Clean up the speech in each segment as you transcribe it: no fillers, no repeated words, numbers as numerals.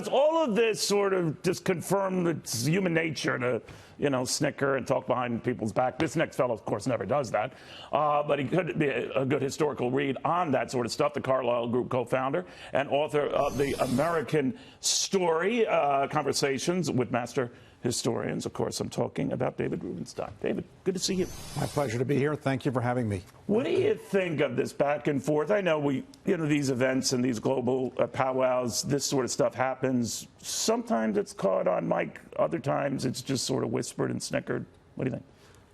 does all of this sort of just confirm it's human nature to, snicker and talk behind people's back? This next fellow, of course, never does that. But he could be a good historical read on that sort of stuff. The Carlyle Group co-founder and author of the American Story, Conversations with Master Historians. Of course, I'm talking about David Rubenstein. David, good to see you. My pleasure to be here. Thank you for having me. What do you think of this back and forth? I know these events and these global powwows, this sort of stuff happens. Sometimes it's caught on mic. Other times it's just sort of whispered and snickered. What do you think?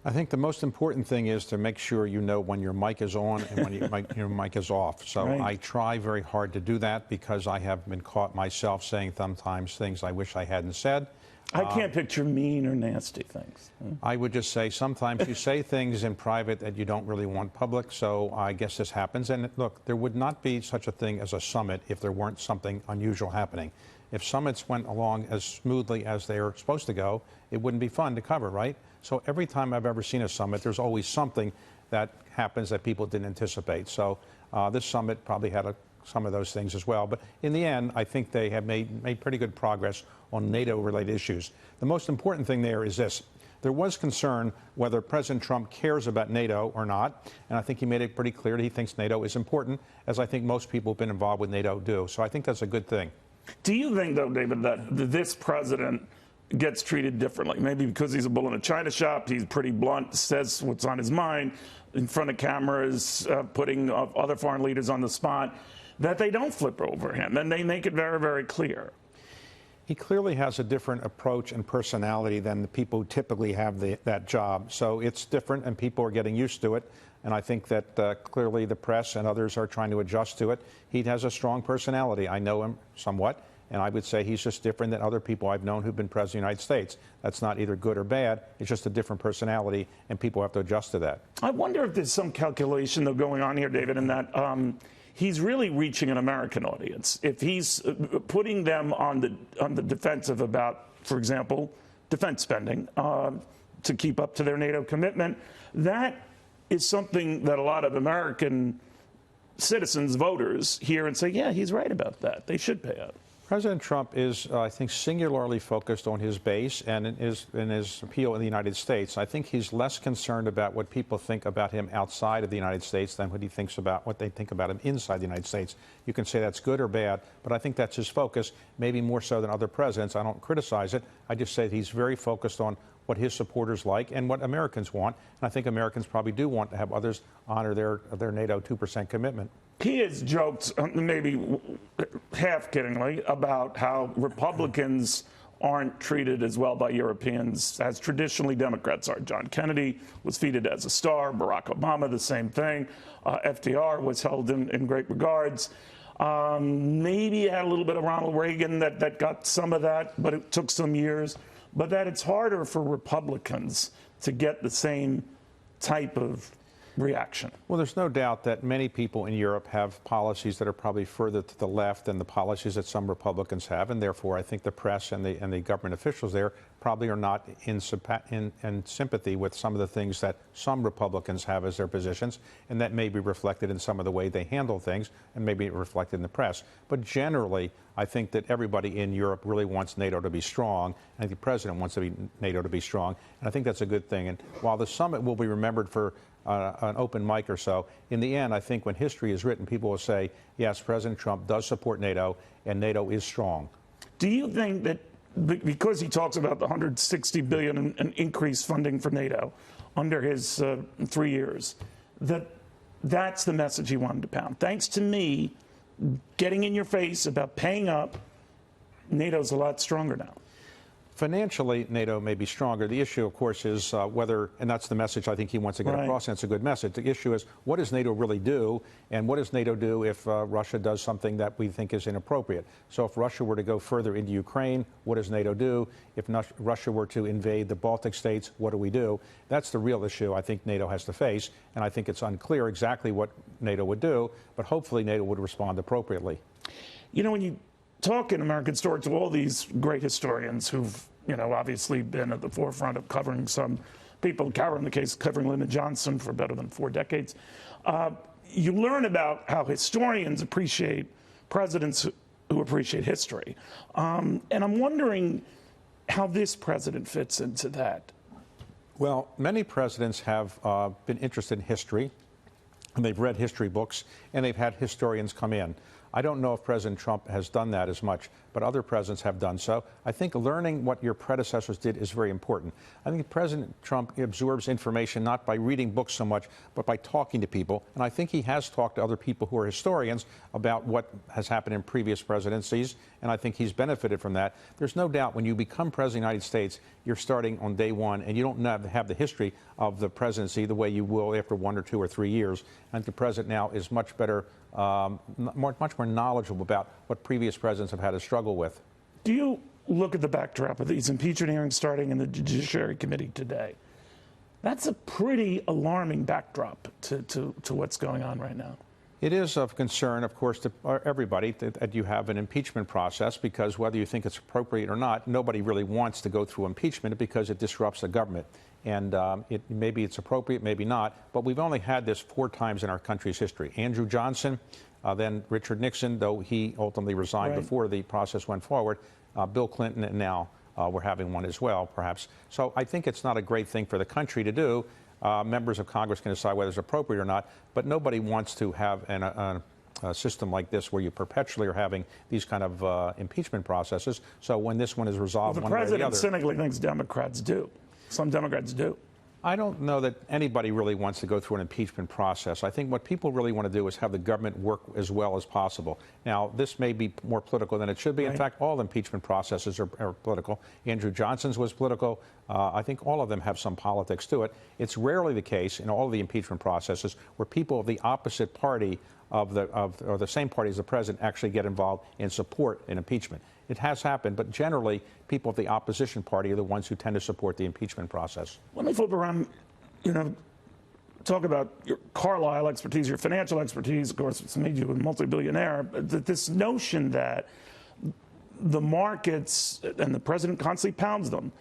I think the most important thing is to make sure you know when your mic is on and when your mic is off. So right. I try very hard to do that because I have been caught myself saying sometimes things I wish I hadn't said. I can't picture mean or nasty things. I would just say sometimes you say things in private that you don't really want public, so I guess this happens. And look, there would not be such a thing as a summit if there weren't something unusual happening. If summits went along as smoothly as they are supposed to go, it wouldn't be fun to cover, right? So every time I've ever seen a summit, there's always something that happens that people didn't anticipate. So this summit probably had some of those things as well. But in the end, I think they have made pretty good progress on NATO-related issues. The most important thing there is this. There was concern whether President Trump cares about NATO or not, and I think he made it pretty clear that he thinks NATO is important, as I think most people who've been involved with NATO do. So I think that's a good thing. Do you think, though, David, that this president gets treated differently? Maybe because he's a bull in a china shop, he's pretty blunt, says what's on his mind in front of cameras, putting other foreign leaders on the spot, that they don't flip over him, and they make it very, very clear. He clearly has a different approach and personality than the people who typically have that job. So it's different, and people are getting used to it. And I think that clearly the press and others are trying to adjust to it. He has a strong personality. I know him somewhat, and I would say he's just different than other people I've known who've been president of the United States. That's not either good or bad. It's just a different personality, and people have to adjust to that. I wonder if there's some calculation, though, going on here, David, in that he's really reaching an American audience. If he's putting them on the defensive about, for example, defense spending to keep up to their NATO commitment, that is something that a lot of American citizens, voters, hear and say, yeah, he's right about that. They should pay up. President Trump is, I think, singularly focused on his base and in his appeal in the United States. I think he's less concerned about what people think about him outside of the United States than what they think about him inside the United States. You can say that's good or bad, but I think that's his focus, maybe more so than other presidents. I don't criticize it. I just say he's very focused on what his supporters like and what Americans want. And I think Americans probably do want to have others honor their NATO 2% commitment. He has joked, maybe half-kiddingly, about how Republicans aren't treated as well by Europeans as traditionally Democrats are. John Kennedy was feted as a star. Barack Obama, the same thing. FDR was held in great regards. Maybe had a little bit of Ronald Reagan that got some of that, but it took some years. But that it's harder for Republicans to get the same type of reaction. Well, there's no doubt that many people in Europe have policies that are probably further to the left than the policies that some Republicans have, and therefore I think the press and the government officials there probably are not in sympathy with some of the things that some Republicans have as their positions, and that may be reflected in some of the way they handle things and maybe reflected in the press. But generally, I think that everybody in Europe really wants NATO to be strong, and the president wants NATO to be strong, and I think that's a good thing. And while the summit will be remembered for an open mic or so, in the end, I think when history is written, people will say, yes, President Trump does support NATO, and NATO is strong. Do you think that because he talks about the $160 billion in increased funding for NATO under his 3 years, that's the message he wanted to pound? Thanks to me getting in your face about paying up, NATO's a lot stronger now. Financially, NATO may be stronger. The issue, of course, is whether, and that's the message I think he wants to get across, and it's a good message. The issue is, what does NATO really do, and what does NATO do if Russia does something that we think is inappropriate? So if Russia were to go further into Ukraine, what does NATO do? If Russia were to invade the Baltic states, what do we do? That's the real issue I think NATO has to face, and I think it's unclear exactly what NATO would do, but hopefully NATO would respond appropriately. You know, when you talk in American Story to all these great historians who've, obviously been at the forefront of covering some people, Carol in the case, covering Lyndon Johnson for better than 4 decades, you learn about how historians appreciate presidents who appreciate history. And I'm wondering how this president fits into that. Well, many presidents have been interested in history, and they've read history books, and they've had historians come in. I don't know if President Trump has done that as much, but other presidents have done so. I think learning what your predecessors did is very important. I think President Trump absorbs information not by reading books so much, but by talking to people. And I think he has talked to other people who are historians about what has happened in previous presidencies, and I think he's benefited from that. There's no doubt when you become President of the United States, you're starting on day one, and you don't have the history of the presidency the way you will after 1 or 2 or 3 years. I think the president now is much better, much more knowledgeable about what previous presidents have had to struggle with. Do you look at the backdrop of these impeachment hearings starting in the Judiciary Committee today? That's a pretty alarming backdrop to what's going on right now. It is of concern, of course, to everybody that you have an impeachment process, because whether you think it's appropriate or not, nobody really wants to go through impeachment because it disrupts the government. And maybe it's appropriate, maybe not, but we've only had this 4 times in our country's history. Andrew Johnson, then Richard Nixon, though he ultimately resigned before the process went forward, Bill Clinton, and now we're having one as well, perhaps. So I think it's not a great thing for the country to do. Members of Congress can decide whether it's appropriate or not, but nobody wants to have a system like this where you perpetually are having these kind of impeachment processes. So when this one is resolved one way or the other. The president cynically thinks Democrats do. Some Democrats do. I don't know that anybody really wants to go through an impeachment process. I think what people really want to do is have the government work as well as possible. Now, this may be more political than it should be. In fact, all impeachment processes are political. Andrew Johnson's was political. I think all of them have some politics to it. It's rarely the case in all of the impeachment processes where people of the opposite party or the same party as the president actually get involved and support an impeachment. It has happened, but generally, people of the opposition party are the ones who tend to support the impeachment process. Let me flip around, talk about your Carlyle expertise, your financial expertise. Of course, it's made you a multi-billionaire. But this notion that the markets, and the president constantly pounds them,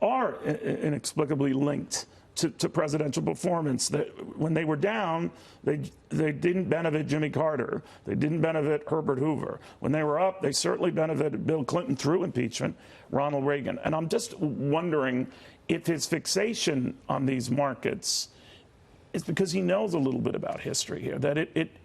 are inexplicably linked to presidential performance. That when they were down, they didn't benefit Jimmy Carter. They didn't benefit Herbert Hoover. When they were up, they certainly benefited Bill Clinton through impeachment, Ronald Reagan. And I'm just wondering if his fixation on these markets is because he knows a little bit about history here, that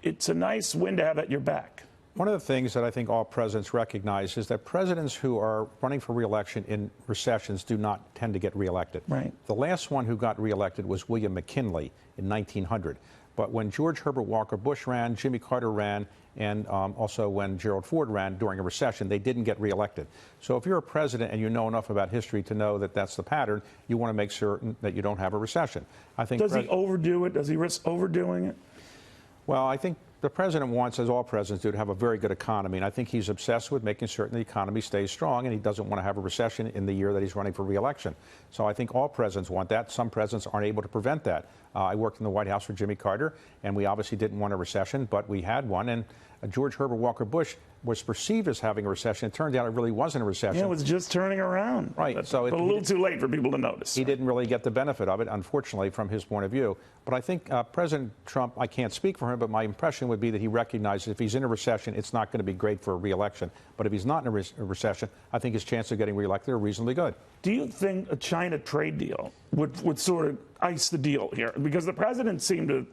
it's a nice win to have at your back. One of the things that I think all presidents recognize is that presidents who are running for re-election in recessions do not tend to get re-elected. Right. The last one who got re-elected was William McKinley in 1900. But when George Herbert Walker Bush ran, Jimmy Carter ran, and also when Gerald Ford ran during a recession, they didn't get re-elected. So if you're a president and you know enough about history to know that that's the pattern, you want to make certain that you don't have a recession. I think. Does he overdo it? Does he risk overdoing it? Well, I think the president wants, as all presidents do, to have a very good economy. And I think he's obsessed with making certain the economy stays strong, and he doesn't want to have a recession in the year that he's running for re-election. So I think all presidents want that. Some presidents aren't able to prevent that. I worked in the White House for Jimmy Carter, and we obviously didn't want a recession, but we had one. And George Herbert Walker Bush was perceived as having a recession. It turned out it really wasn't a recession. Yeah, it was just turning around. Right. But a little too late for people to notice. He didn't really get the benefit of it, unfortunately, from his point of view. But I think President Trump, I can't speak for him, but my impression would be that he recognizes if he's in a recession, it's not going to be great for a re-election. But if he's not in a recession, I think his chances of getting re-elected are reasonably good. Do you think a China trade deal would sort of ice the deal here? Because the president seemed to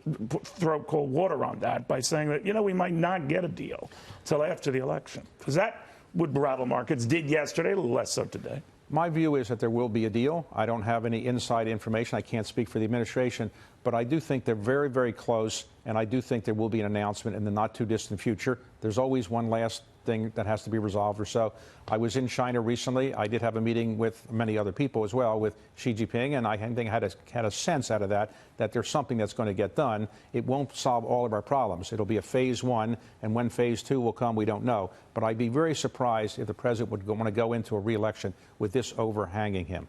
throw cold water on that by saying that, we might not get a deal until after the election. Because that would rattle markets. Did yesterday, a little less so today. My view is that there will be a deal. I don't have any inside information. I can't speak for the administration. But I do think they're very, very close. And I do think there will be an announcement in the not too distant future. There's always one last thing that has to be resolved or so. I was in China recently. I did have a meeting with many other people as well, with Xi Jinping, and I think I had a sense out of that there's something that's going to get done. It won't solve all of our problems. It'll be a phase 1, and when phase 2 will come, we don't know. But I'd be very surprised if the president would want to go into a re-election with this overhanging him.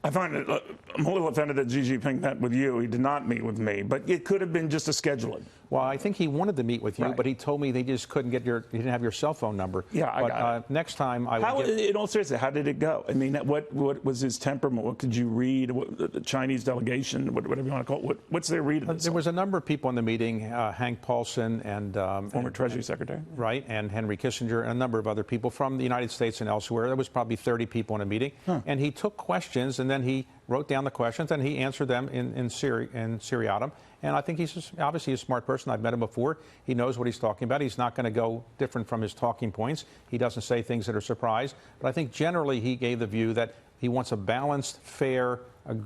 I find it, I'm a little offended that Xi Jinping met with you. He did not meet with me, but it could have been just a scheduling. Well, I think he wanted to meet with you, Right. but he told me they just couldn't get he didn't have your cell phone number. Yeah, I but, got it. Next time I How, will get... in all seriousness, how did it go? I mean, what was his temperament? What could you read? The Chinese delegation, whatever you want to call it. What's their read of this? There was a number of people in the meeting, Hank Paulson and... Former Treasury Secretary. Right, and Henry Kissinger and a number of other people from the United States and elsewhere. There was probably 30 people in a meeting. And he took questions, and then he wrote down the questions, and he answered them in seriatim. And I think he's obviously a smart person. I've met him before. He knows what he's talking about. He's not going to go different from his talking points. He doesn't say things that are surprise. But I think generally he gave the view that he wants a balanced, fair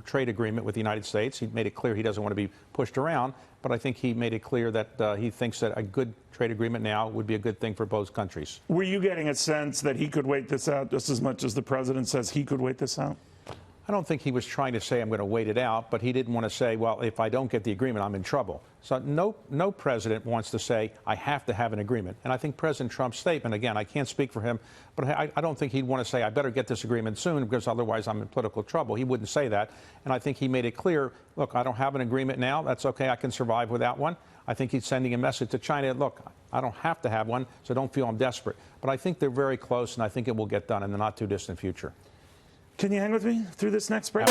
trade agreement with the United States. He made it clear he doesn't want to be pushed around. But I think he made it clear that he thinks that a good trade agreement now would be a good thing for both countries. Were you getting a sense that he could wait this out just as much as the president says he could wait this out? I don't think he was trying to say I'm going to wait it out, but he didn't want to say, well, if I don't get the agreement, I'm in trouble. So no president wants to say, I have to have an agreement. And I think President Trump's statement, again, I can't speak for him, but I don't think he'd want to say, I better get this agreement soon because otherwise I'm in political trouble. He wouldn't say that. And I think he made it clear, look, I don't have an agreement now. That's okay. I can survive without one. I think he's sending a message to China, look, I don't have to have one, so don't feel I'm desperate. But I think they're very close, and I think it will get done in the not too distant future. Can you hang with me through this next break?